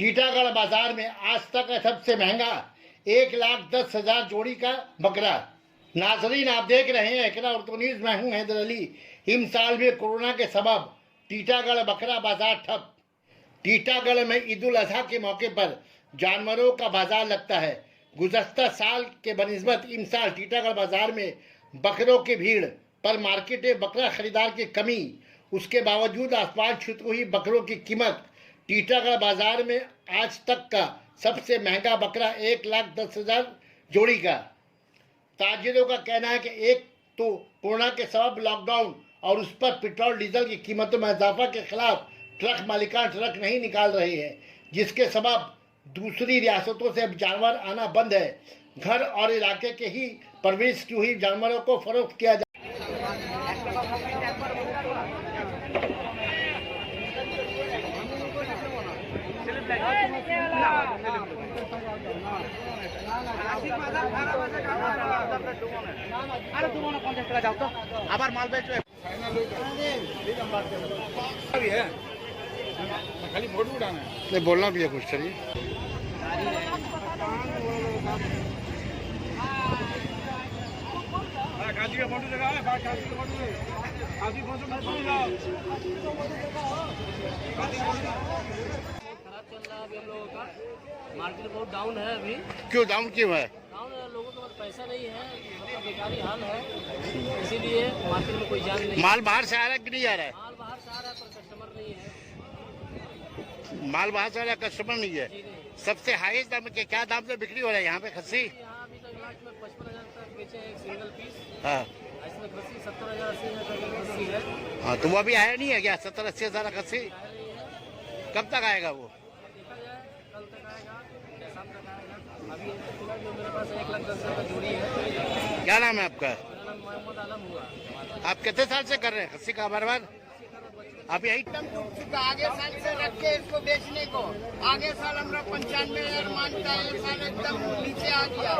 टीटागढ़ बाजार में आज तक का सबसे महंगा 1,10,000 जोड़ी का बकरा। नाजरीन, आप देख रहे हैं इकरा उर्दू न्यूज़। मैं हूं हैदर अली। हिमसाल में कोरोना के सबब टीटागढ़ बकरा बाजार ठप। टीटागढ़ में ईद उल अजहा के मौके पर जानवरों का बाजार लगता है। गुज़श्ता साल के बनिस्बत इस साल टीटागढ़ बाजार में बकरों की भीड़ पर मार्केट में बकरा खरीदार की कमी। उसके बावजूद आसमान छूती हुई बकरों की कीमत। टीटागढ़ बाजार में आज तक का सबसे महंगा बकरा 1,10,000 जोड़ी का। ताजिरों का कहना है कि एक तो कोरोना के सबब लॉकडाउन और उस पर पेट्रोल डीजल की कीमतों में इजाफा के खिलाफ ट्रक मालिकान ट्रक नहीं निकाल रहे हैं, जिसके सबब दूसरी रियासतों से अब जानवर आना बंद है। घर और इलाके के ही परवरिश की हुई जानवरों को फरोख्त किया जा আবার মাল বেচবে खाली फोटो उठाना है। नहीं, बोलना भी है कुछ। चलिए काजी का फोटो लगा है, काजी का फोटो है, काजी फोटो मत लगाओ। खराब चल रहा है अभी हम लोगों का। मार्केट बहुत डाउन है अभी। क्यों डाउन क्यों है? डाउन है, लोगों के पास पैसा नहीं है, मतलब बेकारी हाल है, इसीलिए मार्केट में कोई जान नहीं। माल बाहर से आ रहा है कि नहीं आ रहा है? माल बाहर से आ रहा है पर कस्टमर नहीं है। माल बाहर से आ रहा है, कस्टमर नहीं है। जी नहीं। सबसे हाईएस्ट दाम के क्या दाम से बिक्री हो रहा है यहाँ पे खस्सी? यहाँ अभी तक लास्ट में 55,000 तक बेचे एक सिंगल पीस। हाँ इसमें खस्सी 70,000 80,000 तक खस्सी है। हाँ, तो वो अभी आया नहीं है क्या? 70-80 हज़ार खस्सी आया नहीं है, कब तक आएगा वो? देखा जाए कल तक आएगा या शाम तक आएगा। अभी फिलहाल जो मेरे पास 1,10,000 का जोड़ी है। क्या नाम है आपका? मेरा नाम मोहम्मद आलम हुआ। आप कितने साल से कर रहे हैं खस्सी का कारोबार? आप यही एकदम टूट चुका। आगे साल से रख के इसको बेचने को, आगे साल हमारा 95,000 मांगता है, इस साल एकदम नीचे आ गया।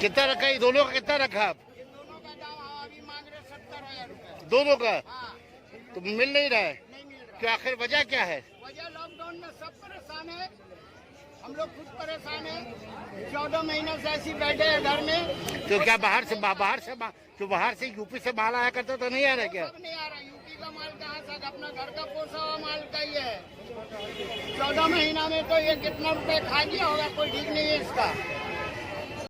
कितना रखा है? दोनों का कितना रखा आप? इन दोनों का दाम अभी मांग रहे 70,000 रुपए। दोनों का? हाँ, तो मिल नहीं रहा है? नहीं मिल रहा। क्यों? आखिर वजह क्या है? वजह लॉकडाउन में सब परेशान है, हम लोग खुद परेशान है। 14 महीने से ऐसी बैठे हैं घर में। तो क्या बाहर से यूपी से माल आया करता तो नहीं आ रहा क्या? सब नहीं आ रहा। यूपी का माल कहाँ से? अपना घर का पोसा हुआ माल का ही है। 14 महीना में तो ये कितना रुपए खा गया होगा, कोई ठीक नहीं है इसका।